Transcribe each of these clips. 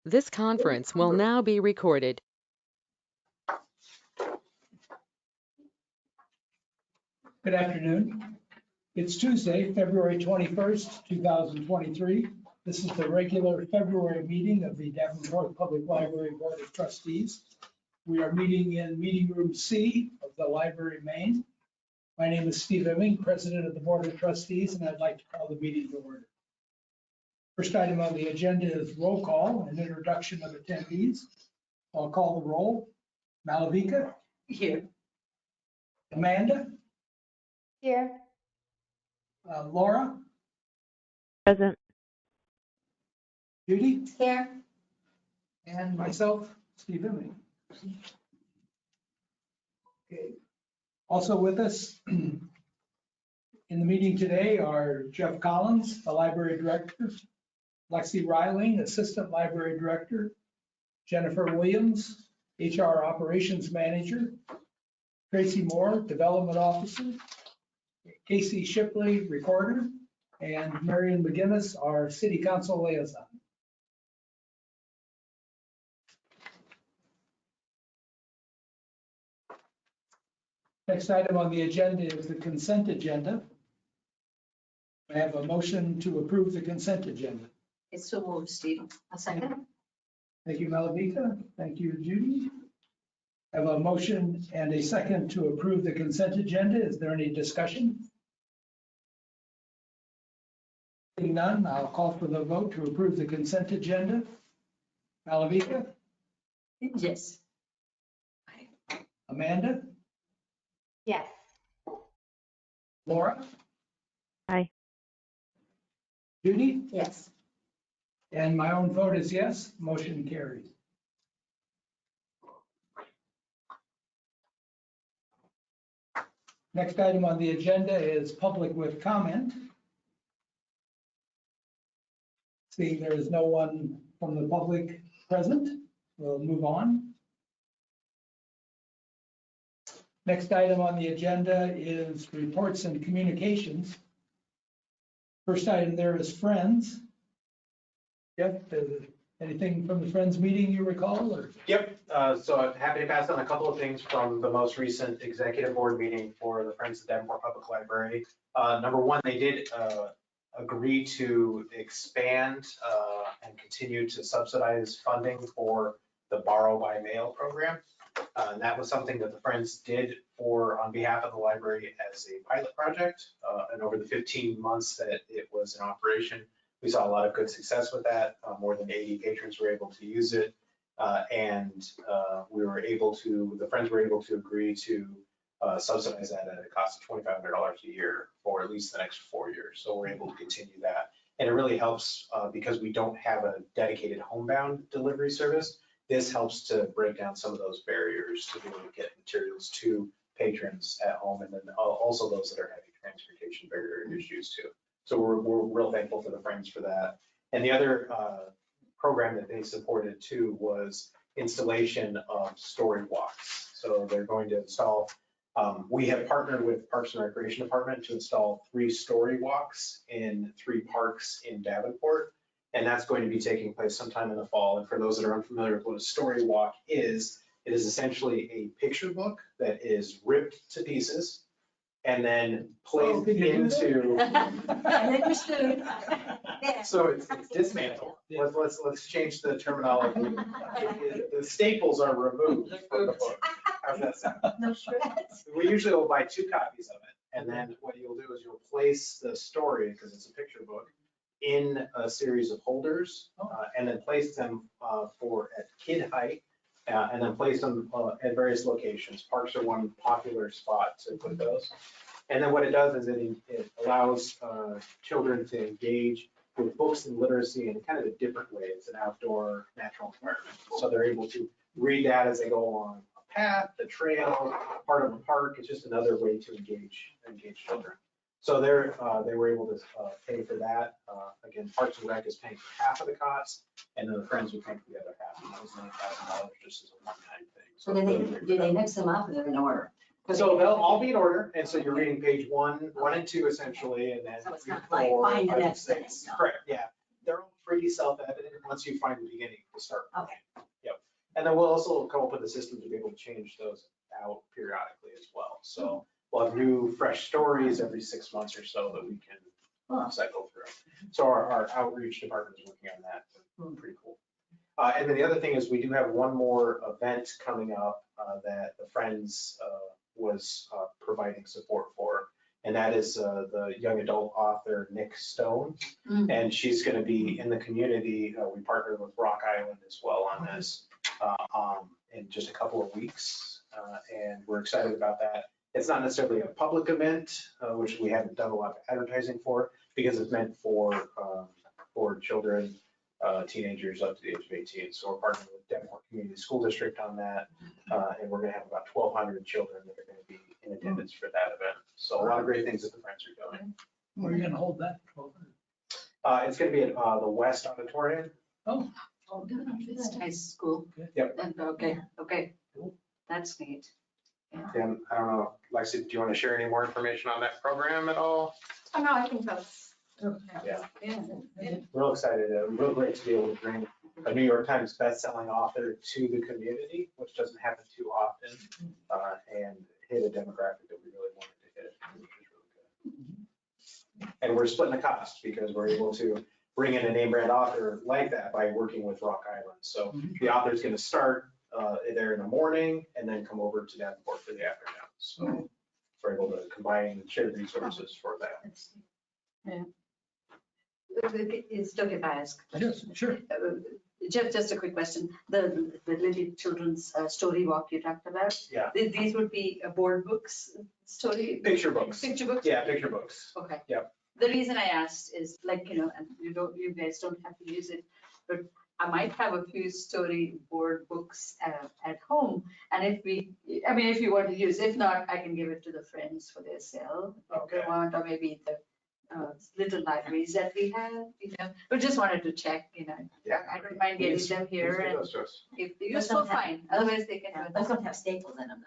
This conference will now be recorded. Good afternoon. It's Tuesday, February 21st, 2023. This is the regular February meeting of the Davenport Public Library Board of Trustees. We are meeting in meeting room C of the library main. My name is Steve Emming, President of the Board of Trustees, and I'd like to call the meeting to order. First item on the agenda is roll call and introduction of attendees. I'll call the roll. Malavika? Here. Amanda? Here. Laura? Present. Judy? Here. And myself, Steve Emming. Okay. Also with us in the meeting today are Jeff Collins, the Library Director, Lexi Reiling, Assistant Library Director, Jennifer Williams, HR Operations Manager, Tracy Moore, Development Officer, Casey Shipley, Recorder, and Marion McGinnis, our City Council Liaison. Next item on the agenda is the consent agenda. I have a motion to approve the consent agenda. It's so moved, Steve. A second. Thank you, Malavika. Thank you, Judy. I have a motion and a second to approve the consent agenda. Is there any discussion? Seeing none, I'll call for the vote to approve the consent agenda. Malavika? Yes. Amanda? Yes. Laura? Aye. Judy? Yes. And my own vote is yes, motion carries. Next item on the agenda is public with comment. Seeing there is no one from the public present, we'll move on. Next item on the agenda is reports and communications. First item there is Friends. Jeff, anything from the Friends meeting you recall? Or? Yep, so I'm happy to pass on a couple of things from the most recent executive board meeting for the Friends of Davenport Public Library. Number one, they did agree to expand and continue to subsidize funding for the Borrow by Mail program. And that was something that the Friends did on behalf of the library as a pilot project. And over the 15 months that it was in operation, we saw a lot of good success with that. More than 80 patrons were able to use it. And the Friends were able to agree to subsidize that at a cost of $2,500 a year for at least the next 4 years. So we're able to continue that. And it really helps because we don't have a dedicated homebound delivery service. This helps to break down some of those barriers to be able to get materials to patrons at home, and then also those that are having transportation barrier issues too. So we're real thankful for the Friends for that. And the other program that they supported too was installation of story walks. So they're going to install, we have partnered with Parks and Recreation Department to install 3 story walks in 3 parks in Davenport. And that's going to be taking place sometime in the fall. And for those that are unfamiliar with what a story walk is, it is essentially a picture book that is ripped to pieces and then placed into. So it's dismantled. Let's change the terminology. The staples are removed from the book. How's that sound? No shreds. We usually will buy 2 copies of it. And then what you'll do is you'll place the story, because it's a picture book, in a series of holders, and then place them at kid height, and then place them at various locations. Parks are one popular spot to put those. And then what it does is it allows children to engage with books and literacy in kind of a different way. It's an outdoor natural environment. So they're able to read that as they go along a path, the trail, part of a park. It's just another way to engage children. So they were able to pay for that. Again, Parks and Rec is paying for half of the cost, and then the Friends would pay for the other half. And that was $9,000 just as a one-time thing. So did they mix them up in order? So they'll all be in order, and so you're reading page 1 and 2 essentially, and then So it's 3, not like 4, find the 5, next 6. thing, no. Correct, yeah. they're all pretty self-evident. Once you find the beginning, we'll start. Okay. Yep. And then we'll also come up with a system to be able to change those out periodically as well. So we'll have new, fresh stories every 6 months or so that we can cycle through. So our outreach department is working on that. Pretty cool. And then the other thing is we do have one more event coming up that the Friends was providing support for. And that is the young adult author, Nick Stone. And she's going to be in the community. We partnered with Rock Island as well on this in just a couple of weeks. And we're excited about that. It's not necessarily a public event, which we haven't done a lot of advertising for, because it's meant for children, teenagers up to the age of 18. So we're partnering with Davenport Community School District on that. And we're going to have about 1,200 children that are going to be in attendance for that event. So a lot of great things that the Friends are doing. Where are you gonna hold that? It's going to be at the West Auditorium. Oh, Oh, good. It's high school. Yep. And, okay. That's neat. And I don't know, Lexi, do you want to share any more information on that program at all? Oh, no, I think that's. Yeah. Yeah. Real excited, real great to be able to bring a New York Times bestselling author to the community, which doesn't happen too often, and hit a demographic that we really wanted to hit, which is really good. And we're splitting the cost because we're able to bring in a name brand author like that by working with Rock Island. So the author's going to start there in the morning and then come over to Davenport for the afternoon. So we're able to combine and share resources for that. Yeah. It's okay if I ask? yes, sure. Just a quick question. The little children's story walk you talked about? Yeah. These would be board books, story? Picture books. Picture books? Yeah, picture books. Okay. Yep. The reason I asked is like, and you guys don't have to use it, but I might have a few storyboard books at home. And if you want to use, if not, I can give it to the Friends for their sale. If they Okay. want, or maybe the little libraries that we have, but just wanted to check, Yeah. I don't mind getting them here, and Those to us. if they're useful, fine, otherwise they can. Those don't have staples in them.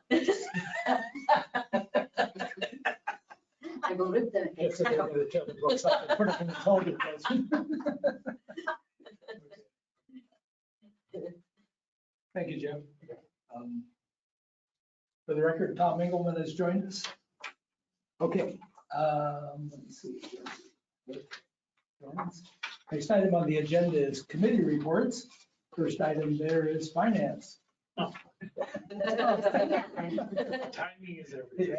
I will rip them. Yes, I got the children's books up and put it in the folder. Thank you, Jim. For the record, Tom Engelman has joined us. Okay, let me see. Next item on the agenda is committee reports. First item there is finance. Timing is everything.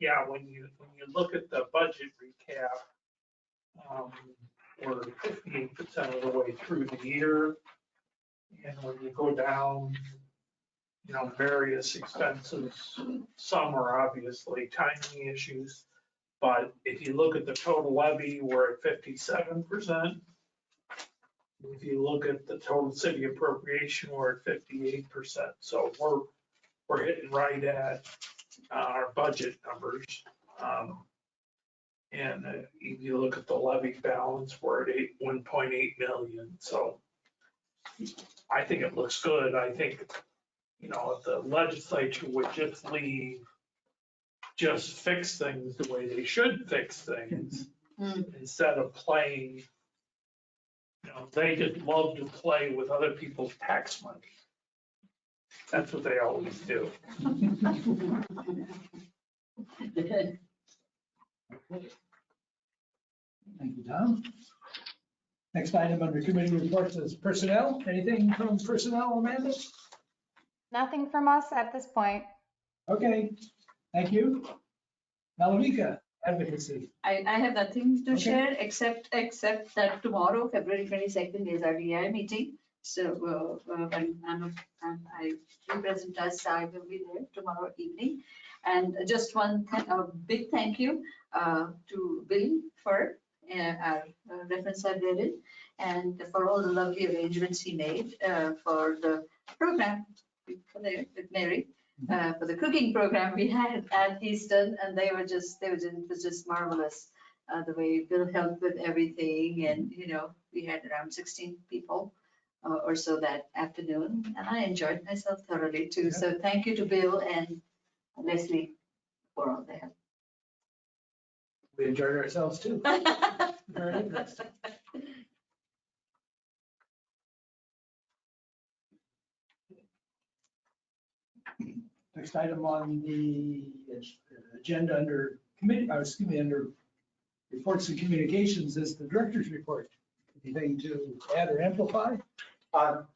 Yeah, when you look at the budget recap, we're 58% of the way through the year. And when you go down, various expenses, some are obviously timing issues. But if you look at the total levy, we're at 57%. If you look at the total city appropriation, we're at 58%. So we're hitting right at our budget numbers. And if you look at the levy balance, we're at 1.8 million. So I think it looks good. I think, if the legislature would just fix things the way they should fix things instead of playing, they just love to play with other people's tax money. That's what they always do. Thank you, Tom. Next item under committee reports is personnel. Anything from personnel, Amanda? Nothing from us at this point. Okay, thank you. Malavika, advocacy. I have nothing to Okay. share except that tomorrow, February 22nd, is our DI meeting. So when I represent us, I will be there tomorrow evening. And just a big thank you to Bill for our reference librarian, and for all the lovely arrangements he made for the program with Mary. For the cooking program we had at Easton, and it was just marvelous the way Bill helped with everything. And, we had around 16 people or so that afternoon, and I enjoyed myself thoroughly too. So thank you to Bill and Leslie for all the help. We enjoyed ourselves too. Very interesting. Next item on the agenda under committee, under reports and communications is the director's report. Anything to add or amplify?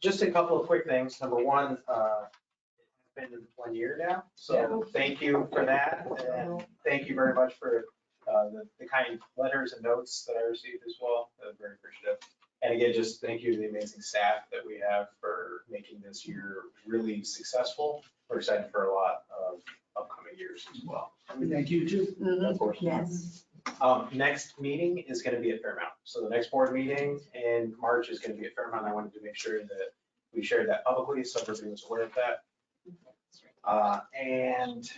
Just a couple of quick things. Number one, it's been 1 year now, so thank you for that. And thank you very much for the kind letters and notes that I received as well. I'm very appreciative. And again, just thank you to the amazing staff that we have for making this year really successful. We're excited for a lot of upcoming years as well. We thank you too. Of course. Yes. Next meeting is going to be at Fairmount. So the next board meeting in March is going to be at Fairmount. I wanted to make sure that we shared that publicly so everybody was aware of that. And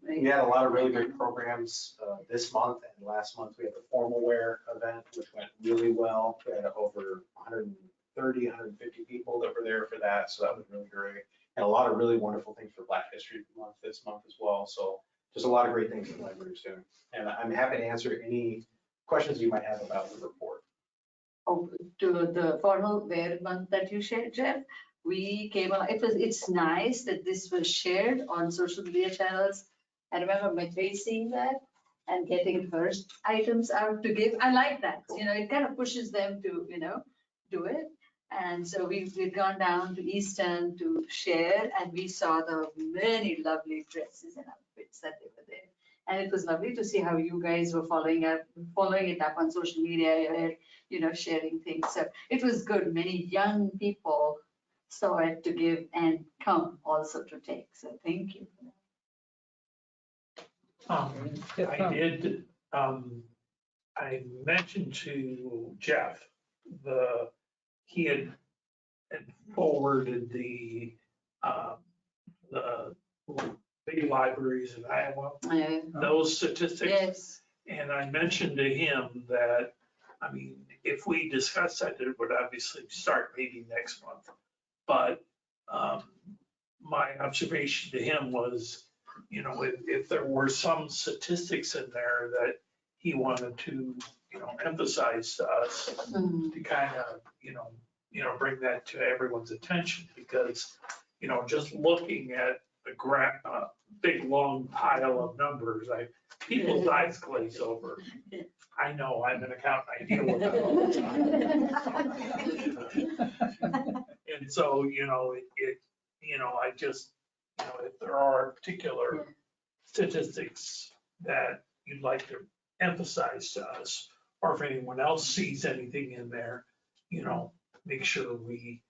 we had a lot of really great programs this month and last month. We had the Formalwear event, which went really well. We had over 130, 150 people that were there for that. So that was really great. And a lot of really wonderful things for Black History Month this month as well. So just a lot of great things the library is doing. And I'm happy to answer any questions you might have about the report. Oh, to the formal wear month that you shared, Jeff, we came out, it's nice that this was shared on social media channels. I remember Midway seeing that and getting her items out to give. I like that, it kind of pushes them to, do it. And so we've gone down to Easton to share, and we saw the many lovely dresses and outfits that they were there. And it was lovely to see how you guys were following it up on social media, sharing things. So it was good. Many young people saw it to give and come also to take. So thank you for that. I mentioned to Jeff, he had forwarded the big libraries in Iowa, those statistics. Yes. And I mentioned to him that, if we discuss that, it would obviously start maybe next month. But my observation to him was, if there were some statistics in there that he wanted to, emphasize to us, to kind of, bring that to everyone's attention, because, just looking at the big long pile of numbers, people's eyes glaze over. I know, I'm an accountant, I deal with that all the time. And so, I just, if there are particular statistics that you'd like to emphasize to us, or if anyone else sees anything in there, make sure we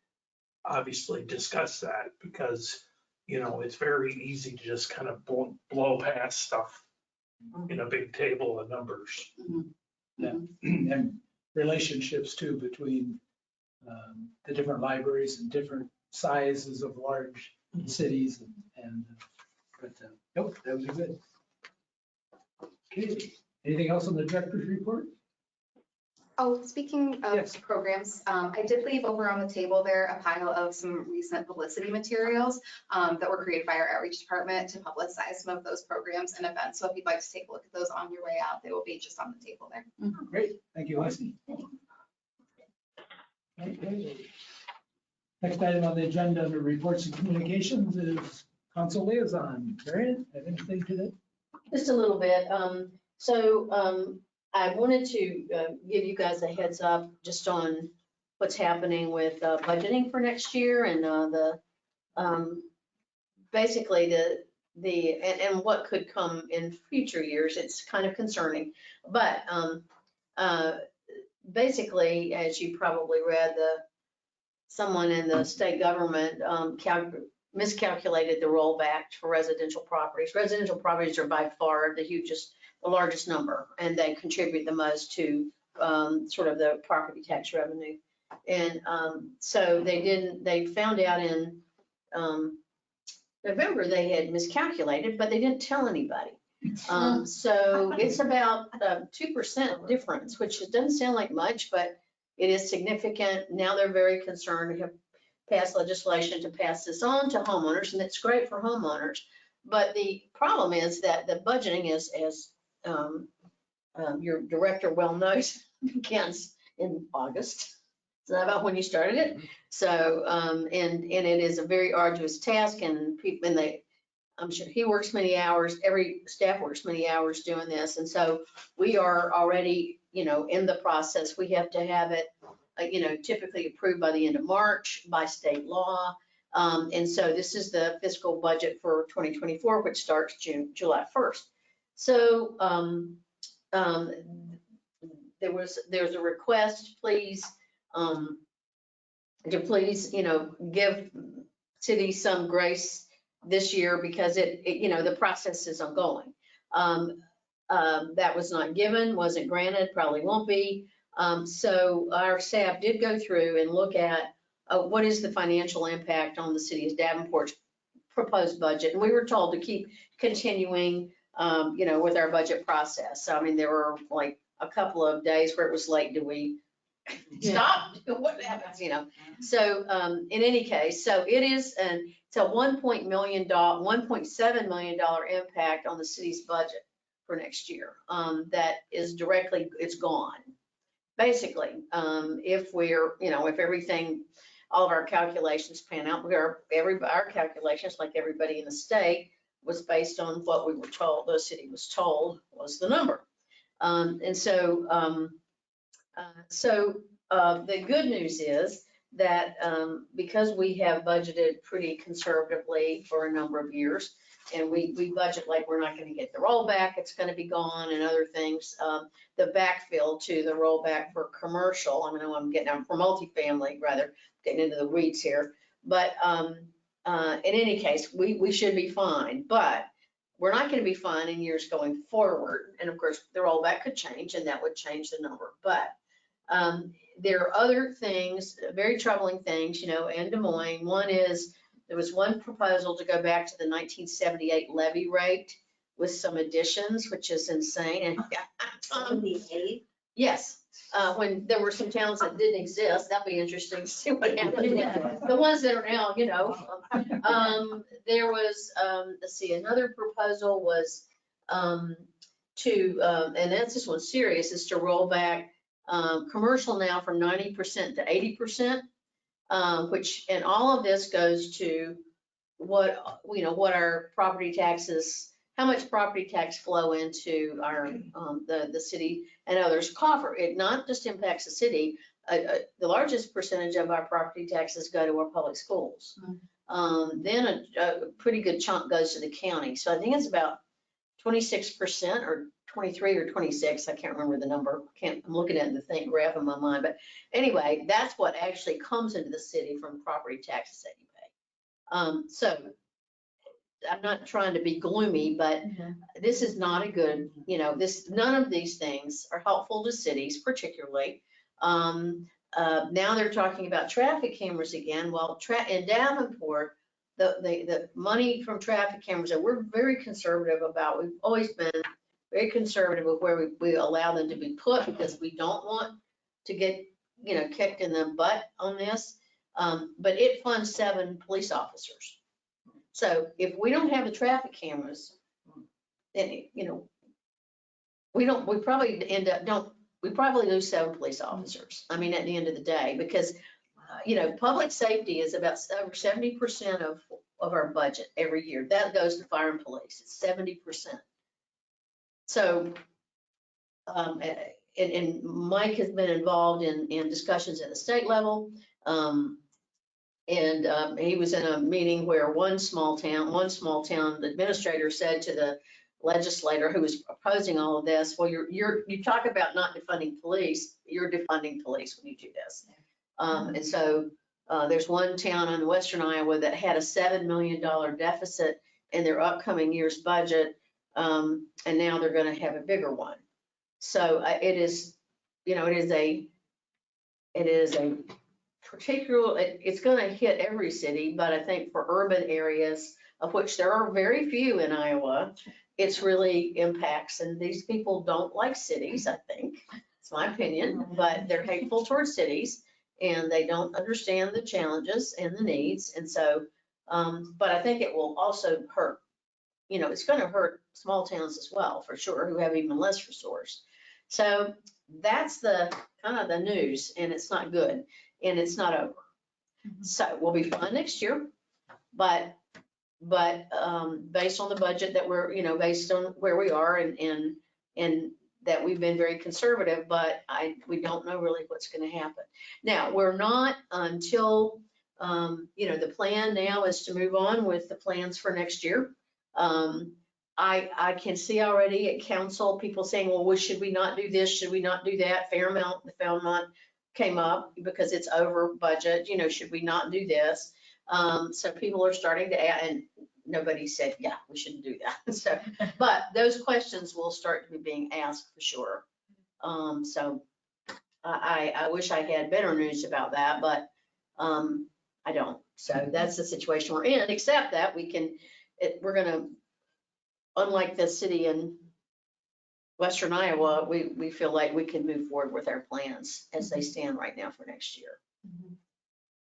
obviously discuss that, because, it's very easy to just kind of blow past stuff in a big table of numbers. Yeah. And relationships too between the different libraries and different sizes of large cities but nope, that was good. Okay, anything else on the director's report? Oh, speaking of Yes. programs, I did leave over on the table there a pile of some recent publicity materials that were created by our outreach department to publicize some of those programs and events. So if you'd like to take a look at those on your way out, they will be just on the table there. Great, thank you, Leslie. Okay. Next item on the agenda under reports and communications is council liaison. Marion, have anything to that? Just a little bit. I wanted to give you guys a heads up just on what's happening with budgeting for next year and basically and what could come in future years. It's kind of concerning, but basically, as you probably read, someone in the state government miscalculated the rollback for residential properties. Residential properties are by far the largest number, and they contribute the most to sort of the property tax revenue. And so they found out in November they had miscalculated, but they didn't tell anybody. So it's about 2% difference, which doesn't sound like much, but it is significant. Now they're very concerned. We have passed legislation to pass this on to homeowners, and it's great for homeowners. But the problem is that the budgeting is your director well knows, begins in August. Is that about when you started it? So, and it is a very arduous task, and people, I'm sure he works many hours, every staff works many hours doing this. And so we are already, in the process. We have to have it, typically approved by the end of March by state law. And so this is the fiscal budget for 2024, which starts July 1st. So there's a request, please, to please, give cities some grace this year because the process is ongoing. That was not given, wasn't granted, probably won't be. So our staff did go through and look at what is the financial impact on the city of Davenport's proposed budget. And we were told to keep continuing, with our budget process. So, I mean, there were like a couple of days where it was late. Do we stop? What happens, So in any case, so it's a $1.7 million impact on the city's budget for next year. That is directly, it's gone. Basically, if we're, if everything, all of our calculations pan out, our calculations, like everybody in the state, was based on what we were told, the city was told was the number. And so, the good news is that because we have budgeted pretty conservatively for a number of years, and we budget like we're not going to get the rollback, it's going to be gone, and other things, the backfill to the rollback for commercial, I know I'm getting out for multifamily, rather getting into the weeds here, but in any case, we should be fine, but we're not going to be fine in years going forward. And of course, the rollback could change, and that would change the number. But there are other things, very troubling things, in Des Moines. One is there was one proposal to go back to the 1978 levy rate with some additions, which is insane. And yes, when there were some towns that didn't exist, that'd be interesting to see what happened. The ones that are now, there was, let's see, another proposal was and this one's serious, is to roll back commercial now from 90% to 80%, which, and all of this goes to what our property taxes, how much property tax flow into our, the city and others coffer. It not just impacts the city. The largest percentage of our property taxes go to our public schools. Then a pretty good chunk goes to the county. So I think it's about 26% or 23 or 26. I can't remember the number. I'm looking at the thing graph in my mind. But anyway, that's what actually comes into the city from property taxes that you pay. So I'm not trying to be gloomy, but this is not a good, none of these things are helpful to cities particularly. Now they're talking about traffic cameras again. Well, in Davenport, the money from traffic cameras that we're very conservative about, we've always been very conservative with where we allow them to be put because we don't want to get, kicked in the butt on this. But it funds 7 police officers. So if we don't have the traffic cameras, then, we probably lose 7 police officers. I mean, at the end of the day, because, public safety is about over 70% of our budget every year. That goes to fire and police. It's 70%. So, and Mike has been involved in discussions at the state level. And he was in a meeting where one small town administrator said to the legislator who was opposing all of this, well, you talk about not defunding police, you're defunding police when you do this. And so there's one town in western Iowa that had a $7 million deficit in their upcoming year's budget, and now they're going to have a bigger one. So it is a particular, it's going to hit every city, but I think for urban areas, of which there are very few in Iowa, it's really impacts. And these people don't like cities, I think. It's my opinion, but they're hateful towards cities and they don't understand the challenges and the needs. And so, but I think it will also hurt, it's going to hurt small towns as well, for sure, who have even less resource. So that's the kind of the news, and it's not good, and it's not over. So we'll be fine next year, but based on the budget that we're, based on where we are and that we've been very conservative, but we don't know really what's going to happen. Now, we're not until, the plan now is to move on with the plans for next year. I can see already at council, people saying, well, should we not do this? Should we not do that? The Fairmont came up because it's over budget, should we not do this? So people are starting to add, and nobody said, yeah, we shouldn't do that. So, but those questions will start to be being asked for sure. So I wish I had better news about that, but I don't. So that's the situation we're in, except that we're gonna, unlike the city in Western Iowa, we feel like we can move forward with our plans as they stand right now for next year.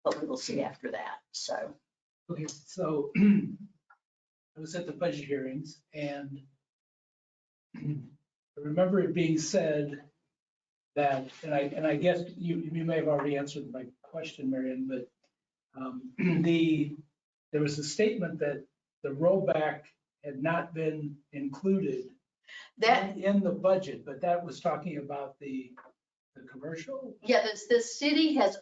But we will see after that, so. Okay, so I was at the budget hearings and I remember it being said that, and I guess you may have already answered my question, Marion, but there was a statement that the rollback had not been included in the budget, but that was talking about the commercial? Yeah, the city has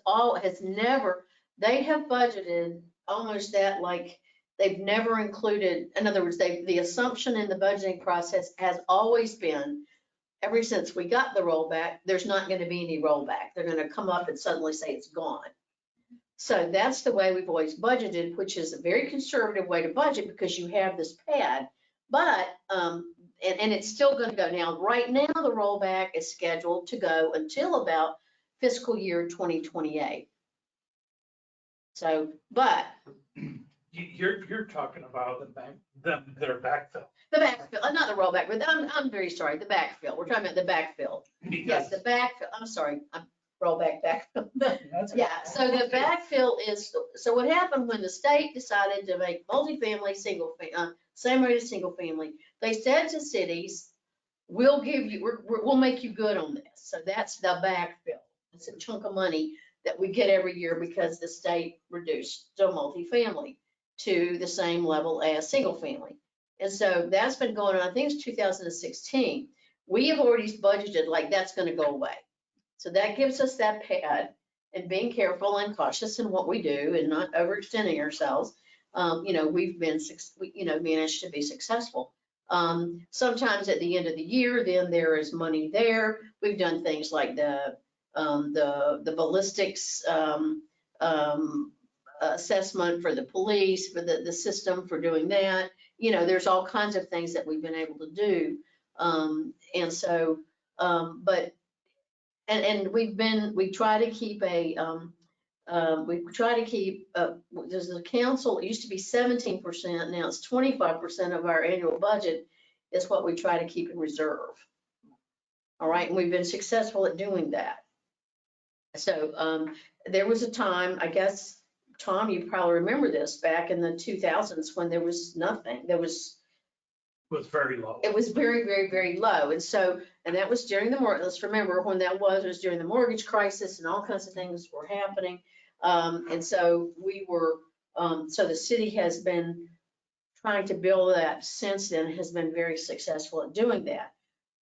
never, they have budgeted almost that, like, they've never included, in other words, the assumption in the budgeting process has always been, ever since we got the rollback, there's not going to be any rollback. They're going to come up and suddenly say it's gone. So that's the way we've always budgeted, which is a very conservative way to budget because you have this pad. But, and it's still going to go. Now, right now, the rollback is scheduled to go until about fiscal year 2028. So, but. You're talking about their backfill. The backfill, not the rollback, but I'm very sorry, the backfill. We're talking about the backfill. Yes, the backfill, I'm sorry, rollback, backfill. Yeah, so the backfill is, so what happened when the state decided to make multifamily, same rate as single family, they said to cities, we'll make you good on this. So that's the backfill. It's a chunk of money that we get every year because the state reduced the multifamily to the same level as single family. And so that's been going on, I think it's 2016. We have already budgeted like that's going to go away. So that gives us that pad, and being careful and cautious in what we do and not overextending ourselves. We've been, managed to be successful. Sometimes at the end of the year, then there is money there. We've done things like the ballistics assessment for the police, for the system for doing that. There's all kinds of things that we've been able to do. We try to keep there's the council, it used to be 17%, now it's 25% of our annual budget is what we try to keep in reserve. All right, and we've been successful at doing that. So there was a time, I guess, Tom, you probably remember this, back in the 2000s when there was nothing. It was very low. It was very, very, very low. And that was during let's remember when that was during the mortgage crisis and all kinds of things were happening. And so so the city has been trying to build that since then, has been very successful at doing that.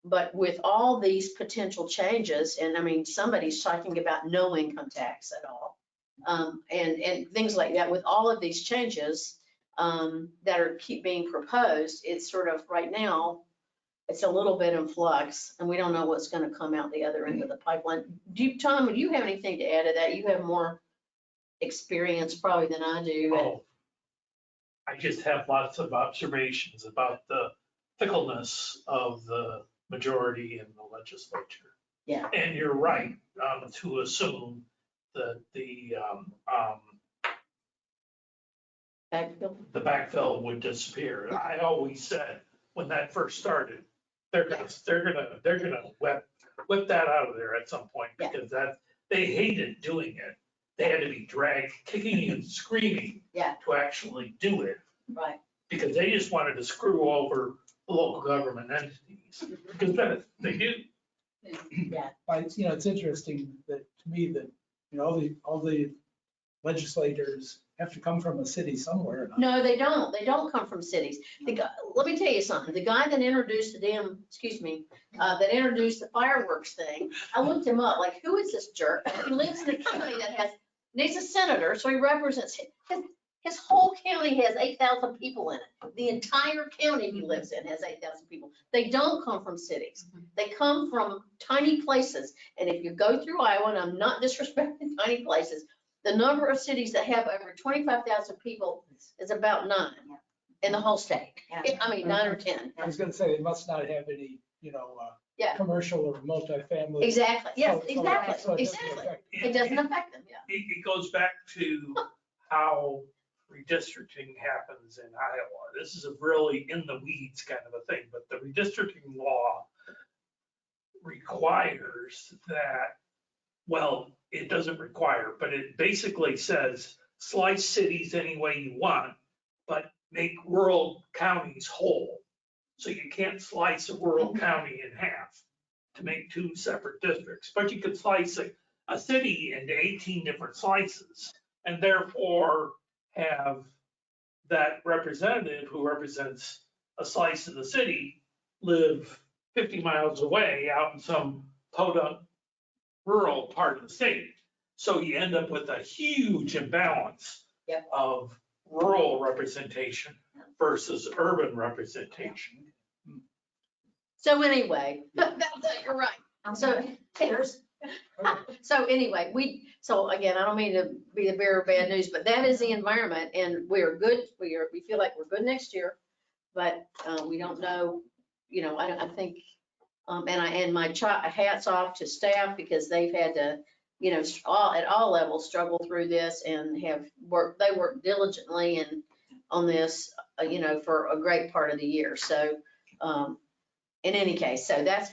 But with all these potential changes, and I mean, somebody's talking about no income tax at all, and things like that, with all of these changes that keep being proposed, it's sort of right now, it's a little bit in flux, and we don't know what's going to come out the other end of the pipeline. Tom, do you have anything to add to that? You have more experience probably than I do. Oh, I just have lots of observations about the fickleness of the majority in the legislature. Yeah. And you're right to assume that the backfill would disappear. I always said when that first started, they're gonna whip that out of there at some point because they hated doing it. They had to be dragged kicking and screaming to actually do it. Right. Because they just wanted to screw over the local government entities, because then they do. Yeah. But, it's interesting that, to me, that, all the legislators have to come from a city somewhere. No, they don't. They don't come from cities. Let me tell you something. The guy that introduced that introduced the fireworks thing, I looked him up, like, who is this jerk? He lives in a county that has, and he's a senator, so he represents, his whole county has 8,000 people in it. The entire county he lives in has 8,000 people. They don't come from cities. They come from tiny places. And if you go through Iowa, and I'm not disrespecting tiny places, the number of cities that have over 25,000 people is about 9 in the whole state. I mean, 9 or 10. I was gonna say, they must not have any, Yeah. commercial or multifamily. Exactly, yes, So it exactly, doesn't exactly. affect- It doesn't affect them, yeah. It goes back to how redistricting happens in Iowa. This is a really in the weeds kind of a thing, but the redistricting law requires that, well, it doesn't require, but it basically says slice cities any way you want, but make rural counties whole. So you can't slice a rural county in half to make 2 separate districts, but you could slice a city into 18 different slices and therefore have that representative who represents a slice of the city live 50 miles away out in some podunk rural part of the state. So you end up with a huge imbalance Yep. of rural representation versus urban representation. So anyway, you're right. So, so anyway, so again, I don't mean to be the bearer of bad news, but that is the environment and we're good. We feel like we're good next year, but we don't know, I think, and my hats off to staff because they've had to, at all levels struggle through this and they worked diligently and on this, for a great part of the year. So, in any case, so that's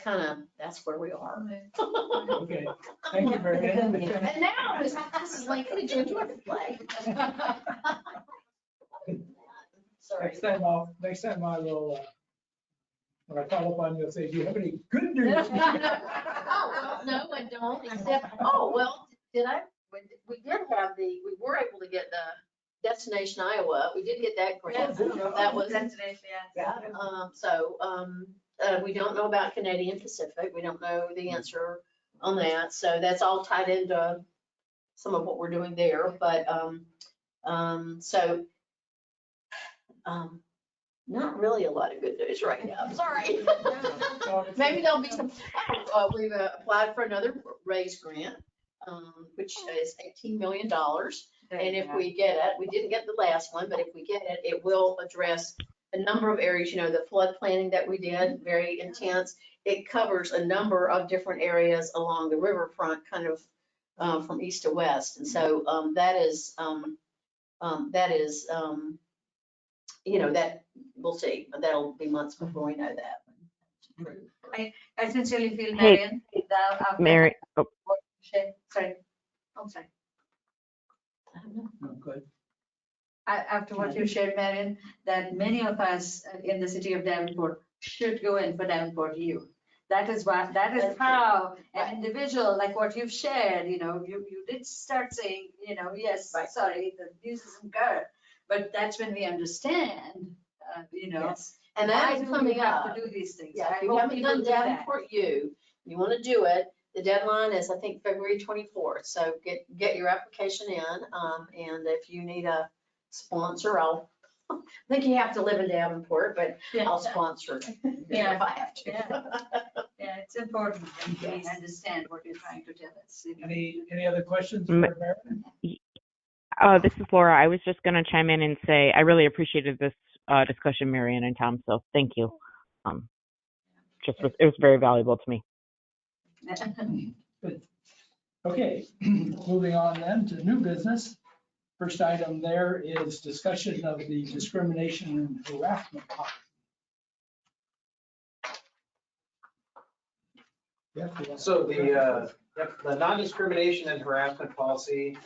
where we are. Okay, thank you very much. And now, Mrs. Lincoln, did you enjoy the play? Sorry. Next time I will, when I follow up on you, I'll say, do you have any good news? Oh, well, no, I don't, except, we were able to get the Destination Iowa. We did get that grant. That was, we don't know about Canadian Pacific. We don't know the answer on that. So that's all tied into some of what we're doing there. But, not really a lot of good news right now. I'm sorry. Maybe there'll be some, we've applied for another raise grant, which is $18 million. And if we get it, we didn't get the last one, but if we get it, it will address a number of areas, the flood planning that we did, very intense. It covers a number of different areas along the riverfront, kind of from east to west. And so that is, that we'll see, but that'll be months before we know that. I sincerely feel, Hey, Marion, that after Mary, what you shared- sorry. I'm sorry. Good. After what you shared, Marion, that many of us in the city of Davenport should go in for Davenport youth. That is how an individual, like what you've shared, you did start saying, yes, sorry, the news isn't good. But that's when we understand, Yes. And that why is do we coming have up. to do these things. Yeah, I if you hope haven't people done do that. Davenport you want to do it, the deadline is, I think, February 24th. So get your application in. And if you need a sponsor, I think you have to live in Davenport, but I'll sponsor Yeah. if I have to. Yeah, it's important that we understand what you're trying to tell us. Any other questions for Marion? This is Laura. I was just going to chime in and say I really appreciated this discussion, Marianne and Tom. So thank you. It was very valuable to me. Good. Okay, moving on then to new business. First item there is discussion of the discrimination and harassment policy. So the non-discrimination and harassment policy,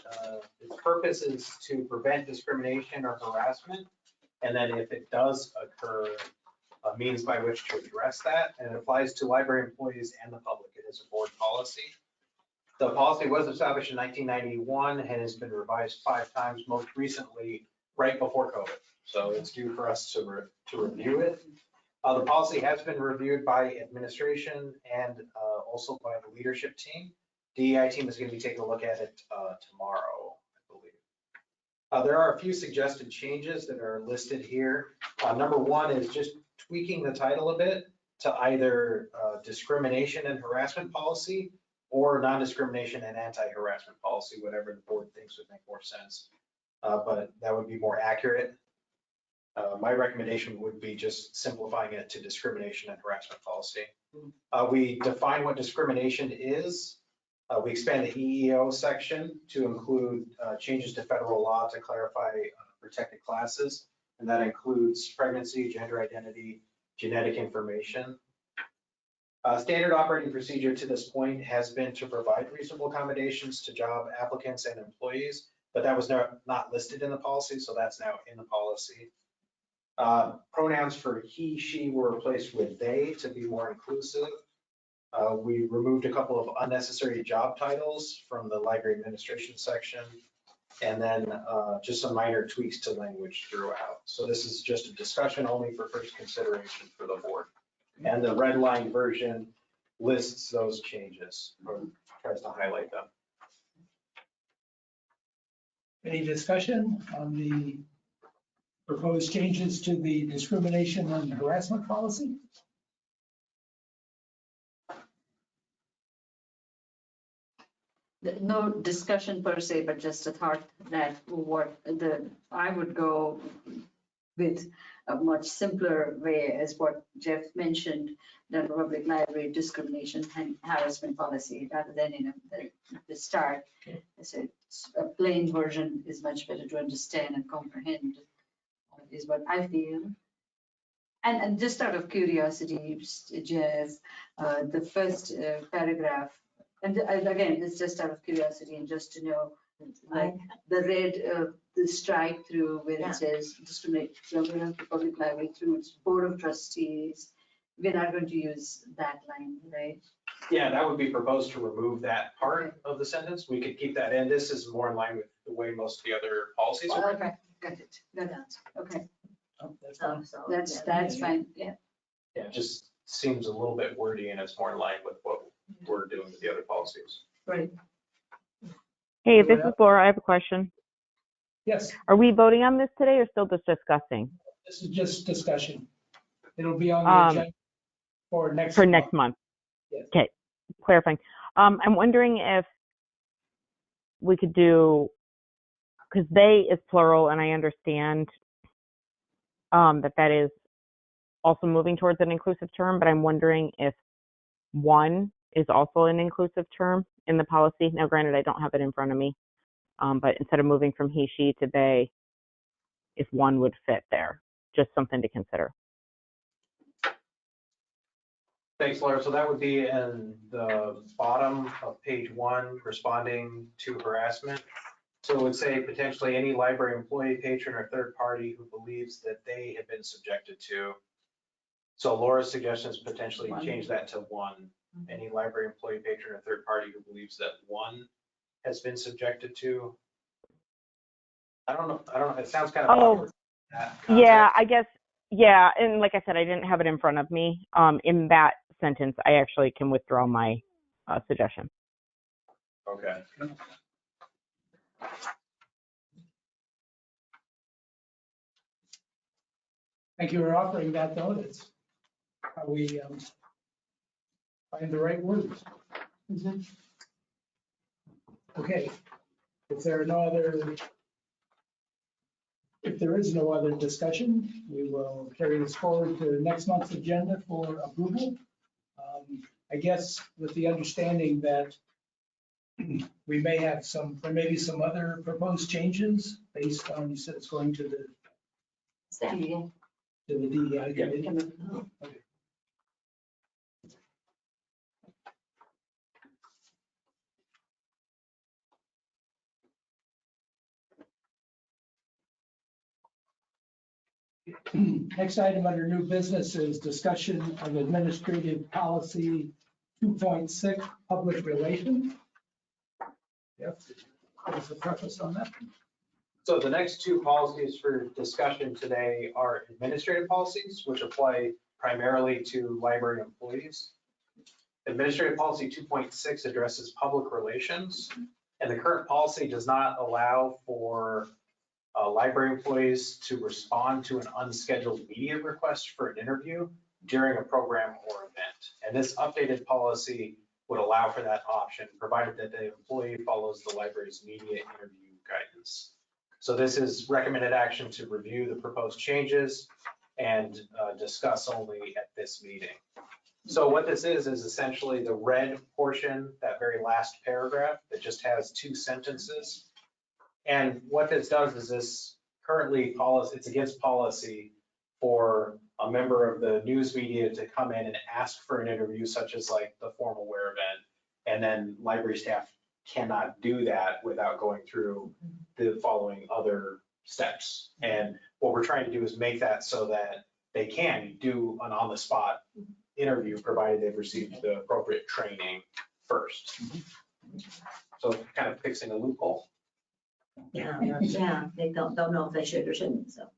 its purpose is to prevent discrimination or harassment. And then if it does occur, a means by which to address that, and it applies to library employees and the public. It as a board policy. The policy was established in 1991 and has been revised 5 times, most recently right before COVID. So it's due for us to review it. The policy has been reviewed by administration and also by the leadership team. DEI team is going to be taking a look at it tomorrow, I believe. There are a few suggested changes that are listed here. Number 1 is just tweaking the title a bit to either discrimination and harassment policy or non-discrimination and anti-harassment policy, whatever the board thinks would make more sense. But that would be more accurate. My recommendation would be just simplifying it to discrimination and harassment policy. We define what discrimination is. We expand the EEO section to include changes to federal law to clarify protected classes. And that includes pregnancy, gender identity, genetic information. Standard operating procedure to this point has been to provide reasonable accommodations to job applicants and employees, but that was not listed in the policy, so that's now in the policy. Pronouns for he, she were replaced with they to be more inclusive. We removed a couple of unnecessary job titles from the library administration section, and then just some minor tweaks to language throughout. So this is just a discussion only for first consideration for the board. And the red line version lists those changes or tries to highlight them. Any discussion on the proposed changes to the discrimination and harassment policy? No discussion per se, but just a thought that I would go with a much simpler way as what Jeff mentioned, the public library discrimination and harassment policy, rather than the start. I said a plain version is much better to understand and comprehend, is what I feel. And just out of curiosity, Jeff, the first paragraph, and again, it's just out of curiosity and just to know, like the red, the strike through where it says discriminate from public library through its board of trustees. We're not going to use that line, right? Yeah, that would be proposed to remove that part of the sentence. We could keep that in. This is more in line with the way most of the other policies are. Okay, got it. Okay, Oh, that's fine. that's fine, yeah. Yeah, it just seems a little bit wordy and it's more in line with what we're doing with the other policies. Right. Hey, this is Laura. I have a question. Yes, Are we voting on this today or still just discussing? this is just discussion. It'll be on the agenda for next For month. next month? Yes. Okay, clarifying. I'm wondering if we could do, because they is plural and I understand that is also moving towards an inclusive term, but I'm wondering if one is also an inclusive term in the policy. Now, granted, I don't have it in front of me, but instead of moving from he, she to they, if one would fit there, just something to consider. Thanks, Laura. So that would be in the bottom of page 1, responding to harassment. So it would say potentially any library employee, patron, or third party who believes that they have been subjected to. So Laura's suggestion is potentially change that to 1. Any library employee, patron, or third party who believes that one has been subjected to. I don't know. It sounds kind of awkward. Yeah, I guess. Yeah, and like I said, I didn't have it in front of me. In that sentence, I actually can withdraw my suggestion. Okay. Thank you for offering that, though. That's how we find the right words. Okay, if there is no other discussion, we will carry this forward to next month's agenda for approval. I guess with the understanding that we may have there may be some other proposed changes based on, you said it's going to the DEI committee. Okay. Next item under new business is discussion of administrative policy 2.6, public relations. Yep. What's the preface on that? So the next two policies for discussion today are administrative policies, which apply primarily to library employees. Administrative policy 2.6 addresses public relations, and the current policy does not allow for library employees to respond to an unscheduled media request for an interview during a program or event. And this updated policy would allow for that option, provided that the employee follows the library's media interview guidance. So this is recommended action to review the proposed changes and discuss only at this meeting. So what this is essentially the red portion, that very last paragraph that just has two sentences. And what this does is this currently policy, it's against policy for a member of the news media to come in and ask for an interview, such as like the Formalwear event. And then library staff cannot do that without going through the following other steps. And what we're trying to do is make that so that they can do an on-the-spot interview, provided they've received the appropriate training first. So kind of fixing a loophole. Yeah, they don't know if they should or shouldn't, so.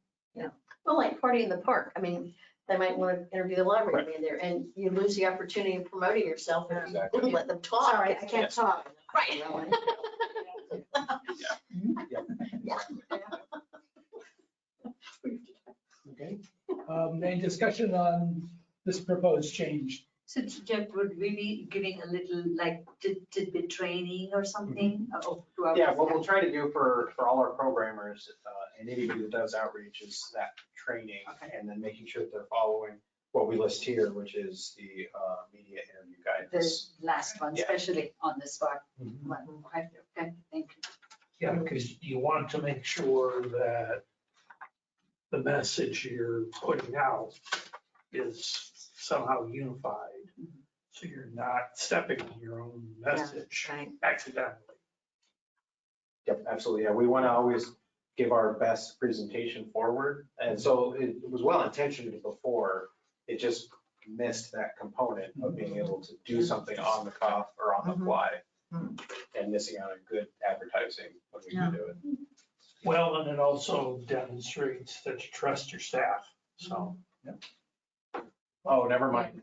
Well, like Party in the Park, I mean, they might want to interview the library man there, and you lose the opportunity of promoting yourself if you Exactly. didn't let them talk. Sorry, I can't talk. Right. Okay. Any discussion on this proposed change? So Jeff, would we be giving a little like tidbit training or something? To our Yeah, what staff? we'll try to do for all our programmers and anybody that does outreach is that training, Okay. and then making sure that they're following what we list here, which is the media interview guidance. The last one, Yeah. especially on the spot Mhm. one. Okay, thank you. Yeah, because you want to make sure that the message you're putting out is somehow unified. So you're not stepping on your own message Right. accidentally. Yep, absolutely. Yeah, we want to always give our best presentation forward. And so it was well intentioned before, it just missed that component of being able to do something on the cuff or on the fly, and missing out on good advertising when we do it. Well, and it also demonstrates that you trust your staff, so. Oh, never mind.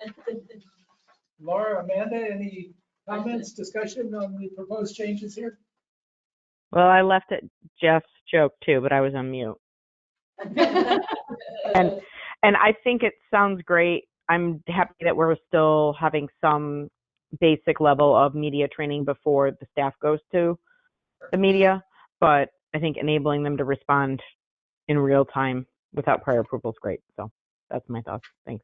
I'm kidding. Laura, Amanda, any comments, discussion on the proposed changes here? Well, I left it Jeff's joke too, but I was on mute. And I think it sounds great. I'm happy that we're still having some basic level of media training before the staff goes to the media, but I think enabling them to respond in real time without prior approval is great. So that's my thoughts. Thanks.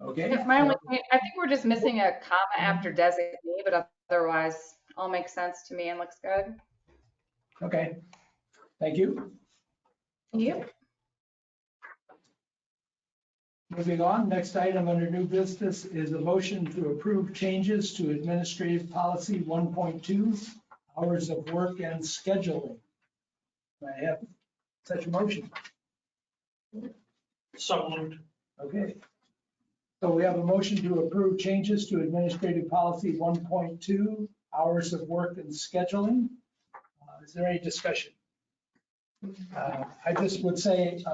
Okay. Yes, my only point, I think we're just missing a comma after designee, but otherwise all makes sense to me and looks good. Okay, thank you. Yep. Moving on, next item under new business is a motion to approve changes to administrative policy 1.2, hours of work and scheduling. May I have such a motion? So moved. Okay. So we have a motion to approve changes to administrative policy 1.2, hours of work and scheduling. Is there any discussion? I just would say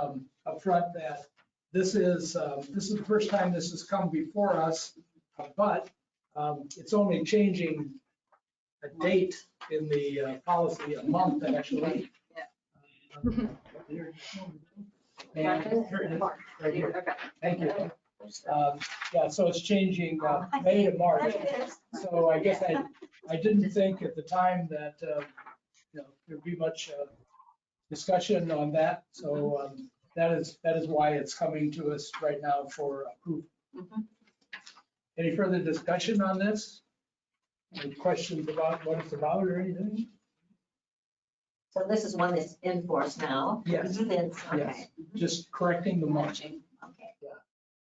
upfront that this is the first time this has come before us, but it's only changing a date in the policy, a month actually. And here it is, right here. Okay. Thank you. Yeah, so it's changing May to March. So I guess I didn't think at the time that, there'd be much discussion on that. So that is why it's coming to us right now for approval. Any further discussion on this? Any questions about what it's about or anything? So this is one that's in force now? Yes. Yes. Yes, Okay. just correcting the month. Okay.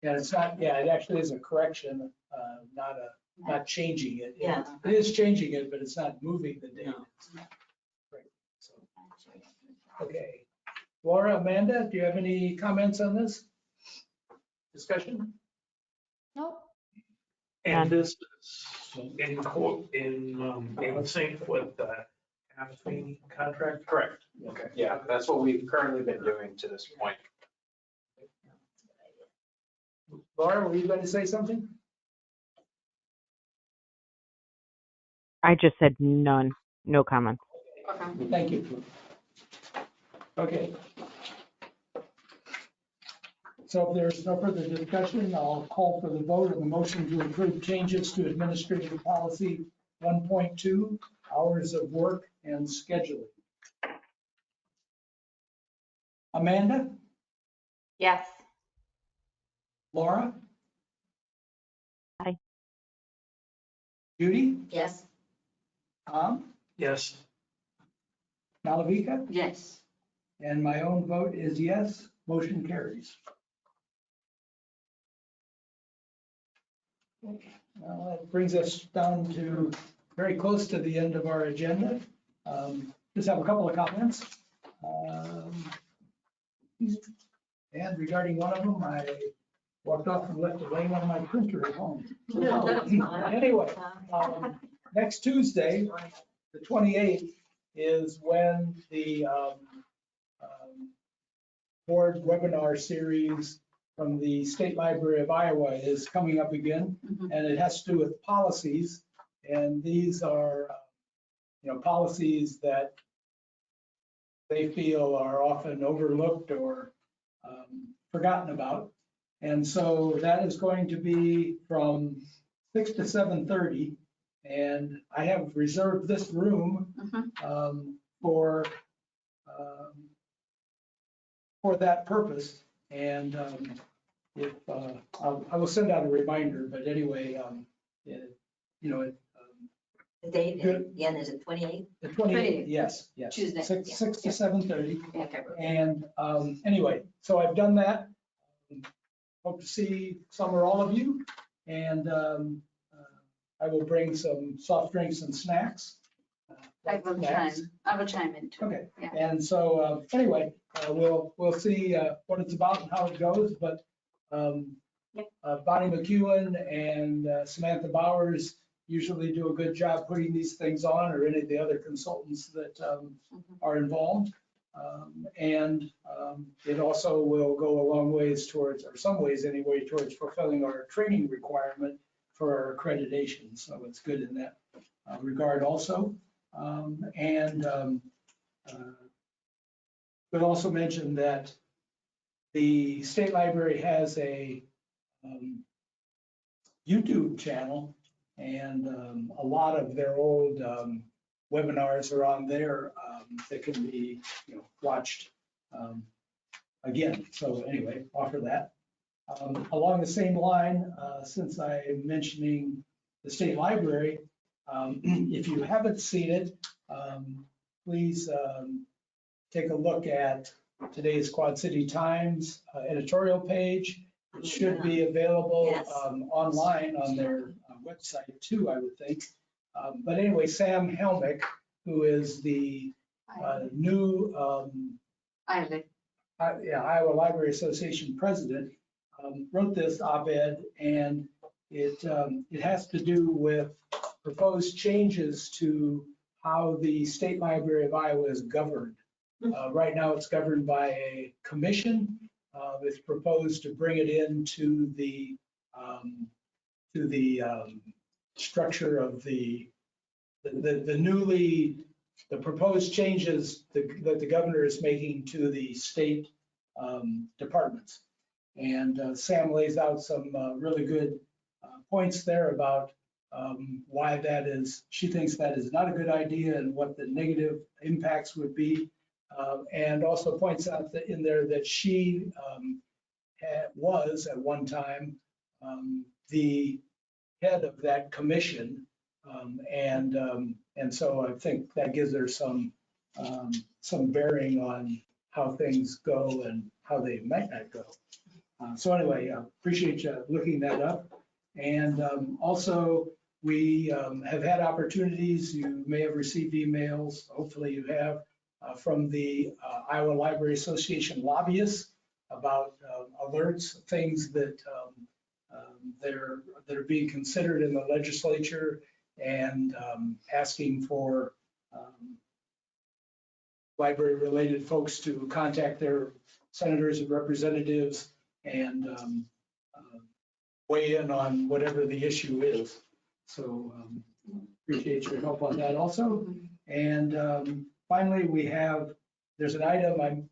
Yeah, it's not, yeah, it actually is a correction, not not changing it. Yeah. It is changing it, but it's not moving the data. Right. So, okay. Laura, Amanda, do you have any comments on this? Discussion? Nope. And this is in sync with the AFSCME contract? Correct. Okay. Yeah, that's what we've currently been doing to this point. Laura, were you going to say something? I just said none, no comments. Okay. Thank you. Okay. So if there's no further discussion, I'll call for the vote on the motion to approve changes to Administrative Policy 1.2, hours of work and scheduling. Amanda, Yes. Laura? Aye. Judy? Yes. Tom? Yes. Malavika? Yes. And my own vote is yes. Motion carries. Well, that brings us down to very close to the end of our agenda. Just have a couple of comments. And regarding one of them, I walked off and left it laying on my printer at home. No, that's fine. Anyway, next Tuesday, the 28th, is when the board webinar series from the State Library of Iowa is coming up again, and it has to do with policies. And these are, policies that they feel are often overlooked or forgotten about. And so that is going to be from 6 to 7:30. And I have reserved this room for that purpose. And if I will send out a reminder, but anyway, The date, again, is it 28? the 28th, yes. Tuesday, 6 to 7:30. Yeah, okay. And anyway, so I've done that. Hope to see some or all of you. And I will bring some soft drinks and snacks. I will chime in too. Okay, Yeah. and so anyway, we'll see what it's about and how it goes, but Bonnie McEwen and Samantha Bowers usually do a good job putting these things on, or any of the other consultants that are involved. And it also will go a long ways towards, or some ways anyway, towards fulfilling our training requirement for our accreditation. So it's good in that regard also. We'll also mention that the State Library has a YouTube channel, and a lot of their old webinars are on there that can be watched again. So anyway, offer that. Along the same line, since I'm mentioning the State Library, if you haven't seen it, please take a look at today's Quad City Times editorial page. It should be available Yes. online on their website too, I would think. But anyway, Sam Helmick, who is the new Iowa Library Association president, wrote this op-ed, and it has to do with proposed changes to how the State Library of Iowa is governed. Right now, it's governed by a commission. It's proposed to bring it into the structure of the proposed changes that the governor is making to the state departments. And Sam lays out some really good points there about why that is. She thinks that is not a good idea and what the negative impacts would be. And also points out that in there that she was at one time the head of that commission. And so I think that gives her some bearing on how things go and how they might not go. So anyway, appreciate you looking that up. And also We have had opportunities, you may have received emails, hopefully you have, from the Iowa Library Association lobbyists about alerts, things that that are being considered in the legislature, and asking for library-related folks to contact their senators and representatives and weigh in on whatever the issue is. So appreciate your help on that also. And finally, there's an item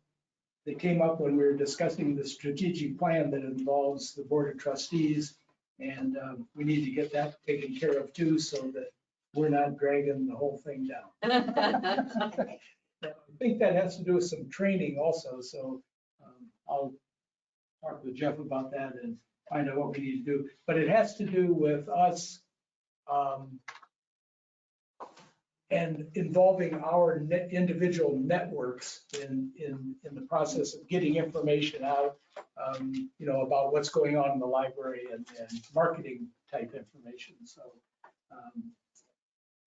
that came up when we were discussing the strategic plan that involves the Board of Trustees. And we need to get that taken care of too, so that we're not dragging the whole thing down. I think that has to do with some training also. So I'll talk with Jeff about that and find out what we need to do. But it has to do with us and involving our individual networks in the process of getting information out, about what's going on in the library and marketing type information. So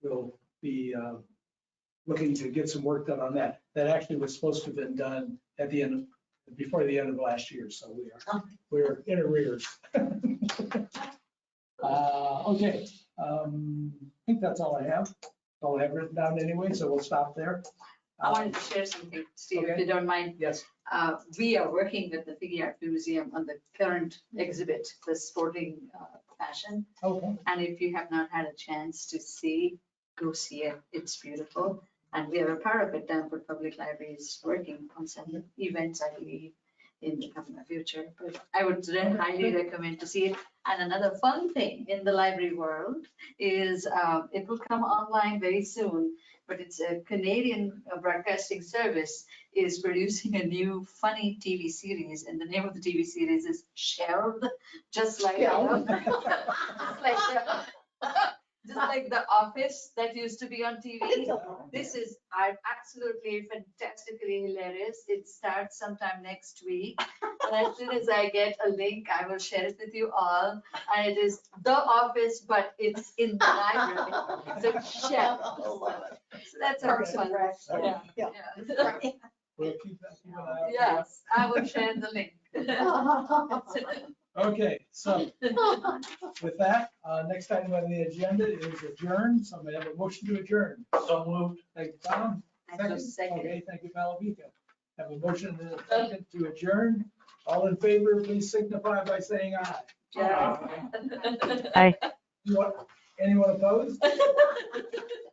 we'll be looking to get some work done on that. That actually was supposed to have been done before the end of last year. So we're in arrears. Okay, I think that's all I have. All I have written down anyway, so we'll stop there. I wanted to share something, Steve, if Okay. you don't mind. Yes. We are working with the Figure Art Museum on the current exhibit, the sporting fashion. Okay. And if you have not had a chance to see, go see it. It's beautiful. And we are a part of it. Danforth Public Library is working on some events, I believe, in the coming future. But I would highly recommend to see it. And another fun thing in the library world is it will come online very soon, but it's a Canadian broadcasting service is producing a new funny TV series, and the name of the TV series is Shelved, just like just like The Office that used to be on TV. This is absolutely fantastically hilarious. It starts sometime next week. And as soon as I get a link, I will share it with you all. And it is The Office, but it's in the library. So Shelved. So that's our fun. Yeah. We'll keep that. Keep an eye out for that. Yes, I will share the link. Okay, so with that, next item on the agenda is adjourn. So may I have a motion to adjourn? So moved. Thank you, Tom. Second. Okay, thank you, Malavika. Have a motion and a second to adjourn. All in favor, please signify by saying aye. Yeah. Aye. Anyone opposed?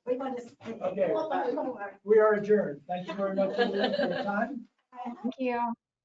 Okay, we are adjourned. Thank you very much everyone, for your time. Thank you.